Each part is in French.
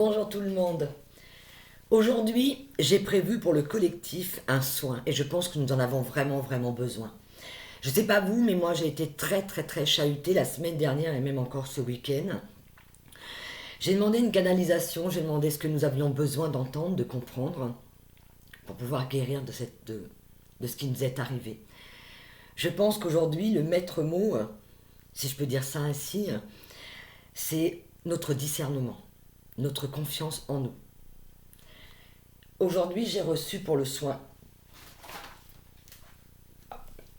Bonjour tout le monde. Aujourd'hui, j'ai prévu pour le collectif un soin et je pense que nous en avons vraiment besoin. Je sais pas vous, mais moi j'ai été très chahutée la semaine dernière et même encore ce week-end. J'ai demandé une canalisation, j'ai demandé ce que nous avions besoin d'entendre, de comprendre pour pouvoir guérir de ce qui nous est arrivé. Je pense qu'aujourd'hui, le maître mot, si je peux dire ça ainsi, c'est notre discernement, notre confiance en nous. Aujourd'hui, j'ai reçu pour le soin,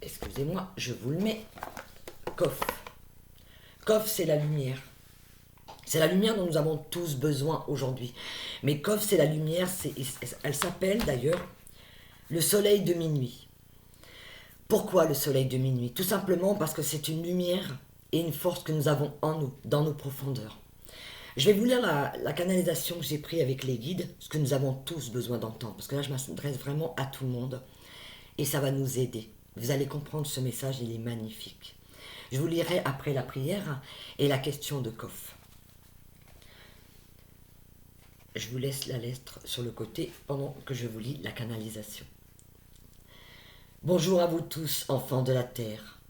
excusez-moi, je vous le mets, Kof. Kof, c'est la lumière. C'est la lumière dont nous avons tous besoin aujourd'hui. Mais Kof, c'est la lumière, elle s'appelle d'ailleurs le soleil de minuit. Pourquoi le soleil de minuit? Tout simplement parce que c'est une lumière et une force que nous avons en nous, dans nos profondeurs. Je vais vous lire la canalisation que j'ai prise avec les guides, ce que nous avons tous besoin d'entendre, parce que là je m'adresse vraiment à tout le monde, et ça va nous aider. Vous allez comprendre ce message, il est magnifique. Je vous lirai après la prière et la question de Kof. Je vous laisse la lettre sur le côté pendant que je vous lis la canalisation. Bonjour à vous tous, enfants de la terre.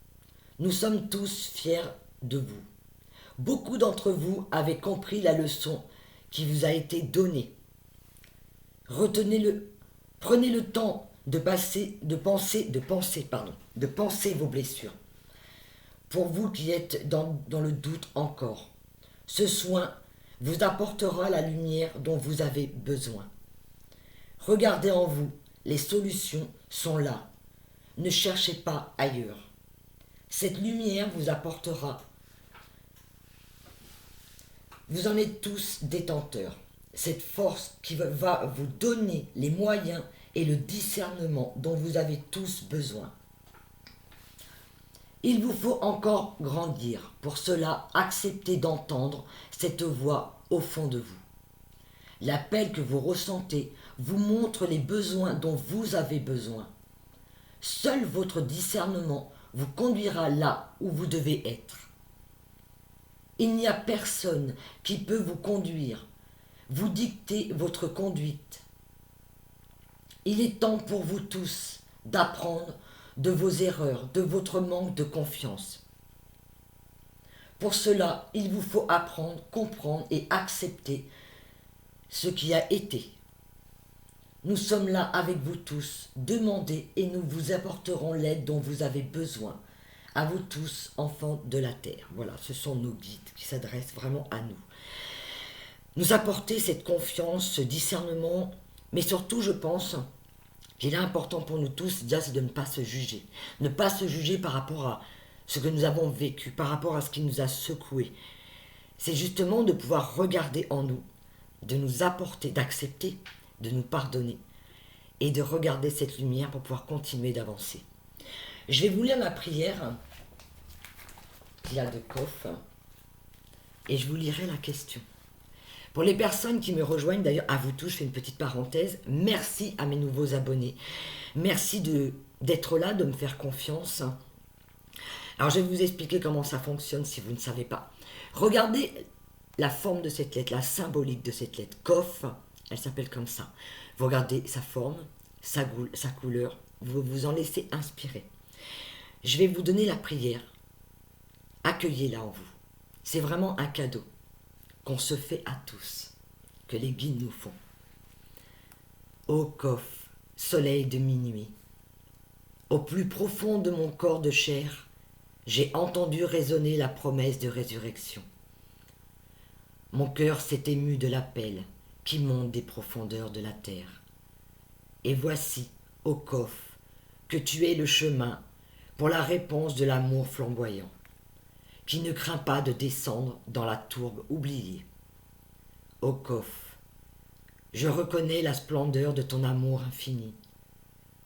Nous sommes tous fiers de vous. Beaucoup d'entre vous avez compris la leçon qui vous a été donnée. Retenez-le, prenez le temps de penser vos blessures. Pour vous qui êtes dans le doute encore, ce soin vous apportera la lumière dont vous avez besoin. Regardez en vous, les solutions sont là. Ne cherchez pas ailleurs. Cette lumière vous apportera. Vous en êtes tous détenteurs. Cette force qui va vous donner les moyens et le discernement dont vous avez tous besoin. Il vous faut encore grandir. Pour cela, acceptez d'entendre cette voix au fond de vous. L'appel que vous ressentez vous montre les besoins dont vous avez besoin. Seul votre discernement vous conduira là où vous devez être. Il n'y a personne qui peut vous conduire, vous dicter votre conduite. Il est temps pour vous tous d'apprendre de vos erreurs, de votre manque de confiance. Pour cela, il vous faut apprendre, comprendre et accepter ce qui a été. Nous sommes là avec vous tous. Demandez et nous vous apporterons l'aide dont vous avez besoin. À vous tous, enfants de la terre. Voilà, ce sont nos guides qui s'adressent vraiment à nous. Nous apporter cette confiance, ce discernement, mais surtout, je pense qu'il est important pour nous tous, déjà, c'est de ne pas se juger. Ne pas se juger par rapport à ce que nous avons vécu, par rapport à ce qui nous a secoués. C'est justement de pouvoir regarder en nous, de nous apporter, d'accepter, de nous pardonner et de regarder cette lumière pour pouvoir continuer d'avancer. Je vais vous lire la prière qu'il y a de Kof et je vous lirai la question. Pour les personnes qui me rejoignent, d'ailleurs, à vous tous, je fais une petite parenthèse, merci à mes nouveaux abonnés. Merci d'être là, de me faire confiance. Alors, je vais vous expliquer comment ça fonctionne si vous ne savez pas. Regardez la forme de cette lettre, la symbolique de cette lettre. Kof, elle s'appelle comme ça. Vous regardez sa forme, sa couleur, vous vous en laissez inspirer. Je vais vous donner la prière. Accueillez-la en vous. C'est vraiment un cadeau qu'on se fait à tous, que les guides nous font. Ô Kof, soleil de minuit, au plus profond de mon corps de chair, j'ai entendu résonner la promesse de résurrection. Mon cœur s'est ému de l'appel qui monte des profondeurs de la terre. Et voici, ô Kof, que tu es le chemin pour la réponse de l'amour flamboyant, qui ne craint pas de descendre dans la tourbe oubliée. Ô Kof, je reconnais la splendeur de ton amour infini.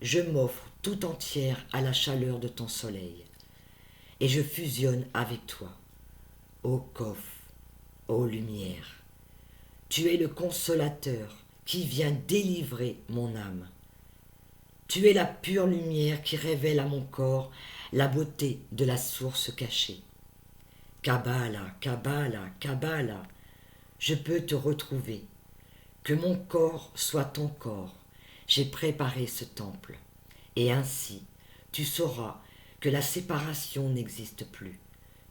Je m'offre tout entière à la chaleur de ton soleil, et je fusionne avec toi. Ô Kof, ô lumière, tu es le consolateur qui vient délivrer mon âme. Tu es la pure lumière qui révèle à mon corps la beauté de la source cachée. Kabbalah, Kabbalah, Kabbalah, je peux te retrouver Que mon corps soit ton corps. J'ai préparé ce temple. Et ainsi, tu sauras que la séparation n'existe plus,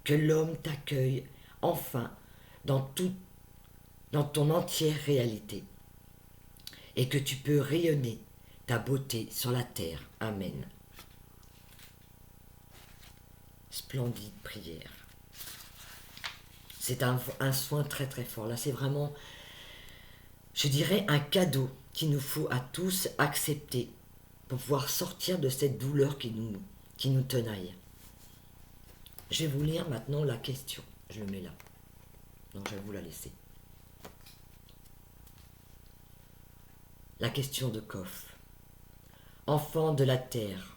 que l'homme t'accueille enfin dans ton entière réalité, et que tu peux rayonner ta beauté sur la terre. Amen. Splendide prière. C'est un soin très très fort. Là, c'est vraiment, je dirais, un cadeau qu'il nous faut à tous accepter pour pouvoir sortir de cette douleur qui nous tenaille. Je vais vous lire maintenant la question. Je le mets là. Donc je vais vous la laisser. La question de Kof. Enfant de la terre,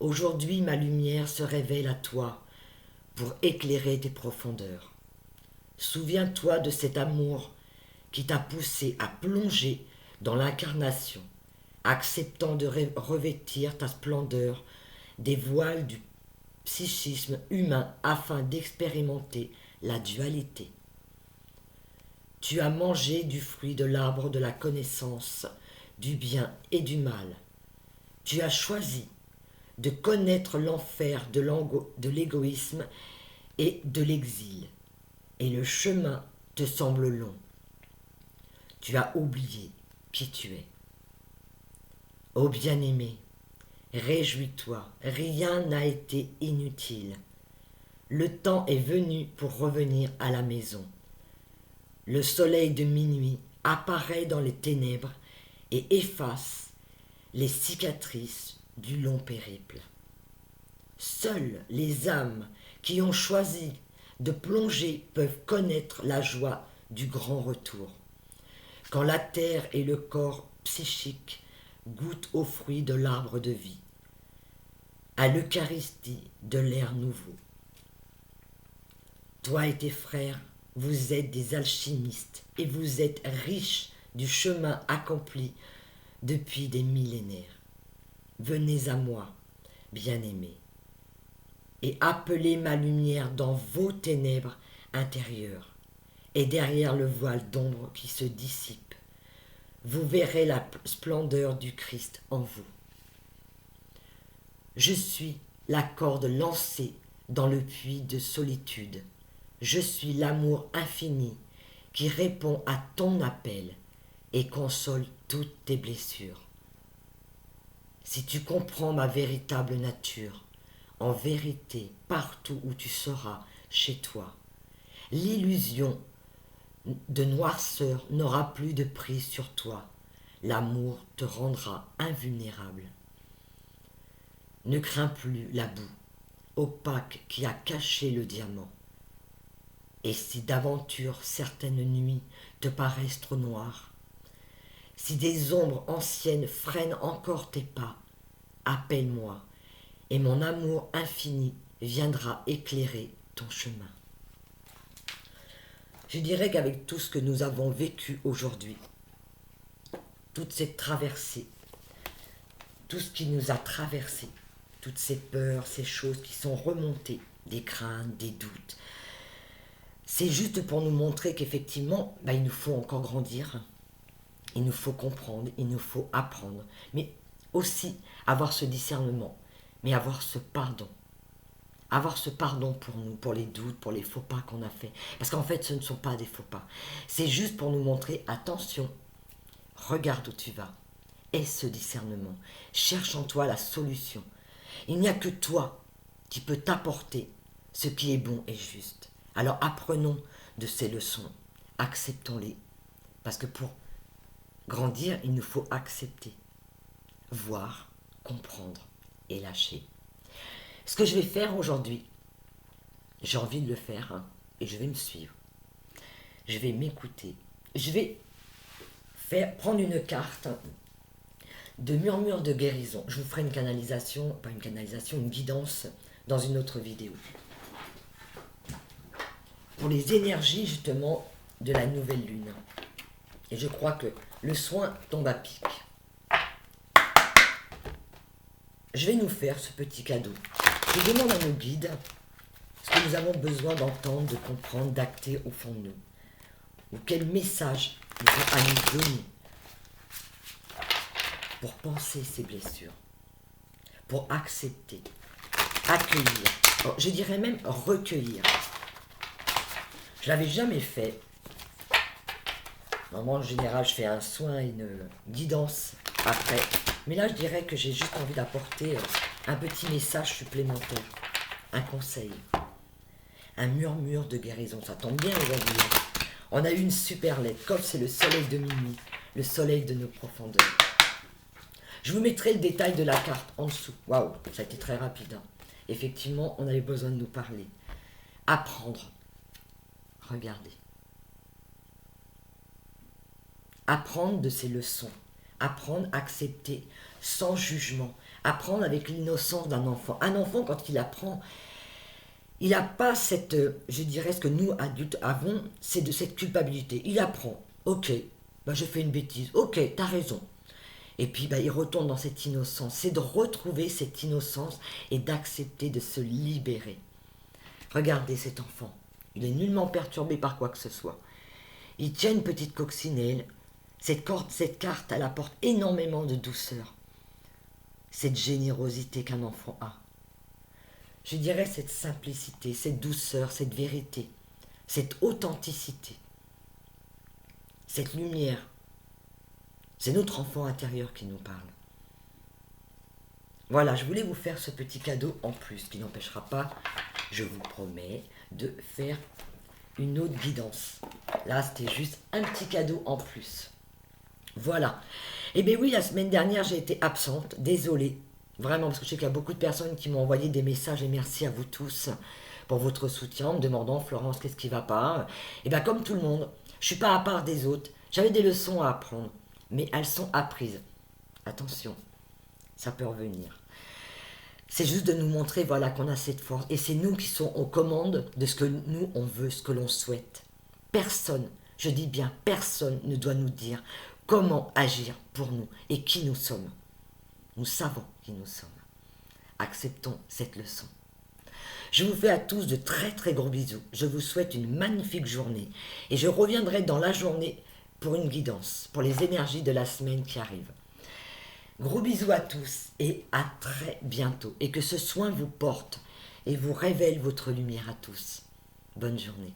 aujourd'hui ma lumière se révèle à toi pour éclairer tes profondeurs. Souviens-toi de cet amour qui t'a poussé à plonger dans l'incarnation, acceptant de revêtir ta splendeur des voiles du psychisme humain afin d'expérimenter la dualité. Tu as mangé du fruit de l'arbre de la connaissance, du bien et du mal. Tu as choisi de connaître l'enfer de l'égoïsme et de l'exil, et le chemin te semble long. Tu as oublié qui tu es. Ô bien-aimé, réjouis-toi, rien n'a été inutile. Le temps est venu pour revenir à la maison. Le soleil de minuit apparaît dans les ténèbres et efface les cicatrices du long périple. Seules les âmes qui ont choisi de plonger peuvent connaître la joie du grand retour. Quand la terre et le corps psychique goûtent aux fruits de l'arbre de vie, à l'Eucharistie de l'air nouveau. Toi et tes frères, vous êtes des alchimistes et vous êtes riches du chemin accompli depuis des millénaires. Venez à moi, bien-aimés, et appelez ma lumière dans vos ténèbres intérieures, et derrière le voile d'ombre qui se dissipe, vous verrez la splendeur du Christ en vous. Je suis la corde lancée dans le puits de solitude. Je suis l'amour infini qui répond à ton appel et console toutes tes blessures. Si tu comprends ma véritable nature, en vérité, partout où tu seras, chez toi, l'illusion de noirceur n'aura plus de prise sur toi. L'amour te rendra invulnérable. Ne crains plus la boue, opaque qui a caché le diamant. Et si d'aventure certaines nuits te paraissent trop noires, si des ombres anciennes freinent encore tes pas, appelle-moi, et mon amour infini viendra éclairer ton chemin. Je dirais qu'avec tout ce que nous avons vécu aujourd'hui, toute cette traversée, tout ce qui nous a traversé, toutes ces peurs, ces choses qui sont remontées, des craintes, des doutes, c'est juste pour nous montrer qu'effectivement, il nous faut encore grandir, il nous faut comprendre, il nous faut apprendre, mais aussi avoir ce discernement, mais avoir ce pardon. Avoir ce pardon pour nous, pour les doutes, pour les faux pas qu'on a fait. Parce qu'en fait, ce ne sont pas des faux pas. C'est juste pour nous montrer, attention, regarde où tu vas. Aie ce discernement. Cherche en toi la solution. Il n'y a que toi qui peux t'apporter ce qui est bon et juste. Alors apprenons de ces leçons. Acceptons-les. Parce que pour grandir, il nous faut accepter, voir, comprendre et lâcher. Ce que je vais faire aujourd'hui, j'ai envie de le faire, et je vais me suivre. Je vais m'écouter. Je vais prendre une carte de murmure de guérison. Je vous ferai une canalisation, pas une canalisation, une guidance dans une autre vidéo. Pour les énergies justement de la nouvelle lune. Et je crois que le soin tombe à pic. Je vais nous faire ce petit cadeau. Je demande à nos guides ce que nous avons besoin d'entendre, de comprendre, d'acter au fond de nous. Ou quel message nous ont à nous donner pour penser ces blessures, pour accepter, accueillir, je dirais même recueillir. Je l'avais jamais fait. Normalement, en général, je fais un soin, une guidance après. Mais là, je dirais que j'ai juste envie d'apporter un petit message supplémentaire, un conseil, un murmure de guérison. Ça tombe bien aujourd'hui. On a eu une super lettre, comme c'est le soleil de minuit, le soleil de nos profondeurs. Je vous mettrai le détail de la carte en dessous. Waouh, ça a été très rapide. Hein. Effectivement, on avait besoin de nous parler. Apprendre. Regardez. Apprendre de ses leçons. Apprendre à accepter sans jugement. Apprendre avec l'innocence d'un enfant. Un enfant, quand il apprend, il n'a pas cette, je dirais, ce que nous, adultes, avons, c'est de cette culpabilité. Il apprend. Ok, bah, je fais une bêtise. Ok, t'as raison. Et puis, bah, il retourne dans cette innocence. C'est de retrouver cette innocence et d'accepter de se libérer. Regardez cet enfant. Il est nullement perturbé par quoi que ce soit. Il tient une petite coccinelle. Cette carte, elle apporte énormément de douceur. Cette générosité qu'un enfant a. Je dirais cette simplicité, cette douceur, cette vérité, cette authenticité, cette lumière. C'est notre enfant intérieur qui nous parle. Voilà, je voulais vous faire ce petit cadeau en plus, qui n'empêchera pas, je vous promets, de faire une autre guidance. Là, c'était juste un petit cadeau en plus. Voilà. Eh bien oui, la semaine dernière, j'ai été absente. Désolée. Vraiment, parce que je sais qu'il y a beaucoup de personnes qui m'ont envoyé des messages et merci à vous tous pour votre soutien en me demandant, Florence, qu'est-ce qui va pas? Eh bien, comme tout le monde, je suis pas à part des autres. J'avais des leçons à apprendre, mais elles sont apprises. Attention, ça peut revenir. C'est juste de nous montrer, voilà, qu'on a cette force. Et c'est nous qui sommes aux commandes de ce que nous, on veut, ce que l'on souhaite. Personne, je dis bien personne, ne doit nous dire comment agir pour nous et qui nous sommes. Nous savons qui nous sommes. Acceptons cette leçon. Je vous fais à tous de très très gros bisous. Je vous souhaite une magnifique journée. Et je reviendrai dans la journée pour une guidance, pour les énergies de la semaine qui arrive. Gros bisous à tous et à très bientôt. Et que ce soin vous porte et vous révèle votre lumière à tous. Bonne journée.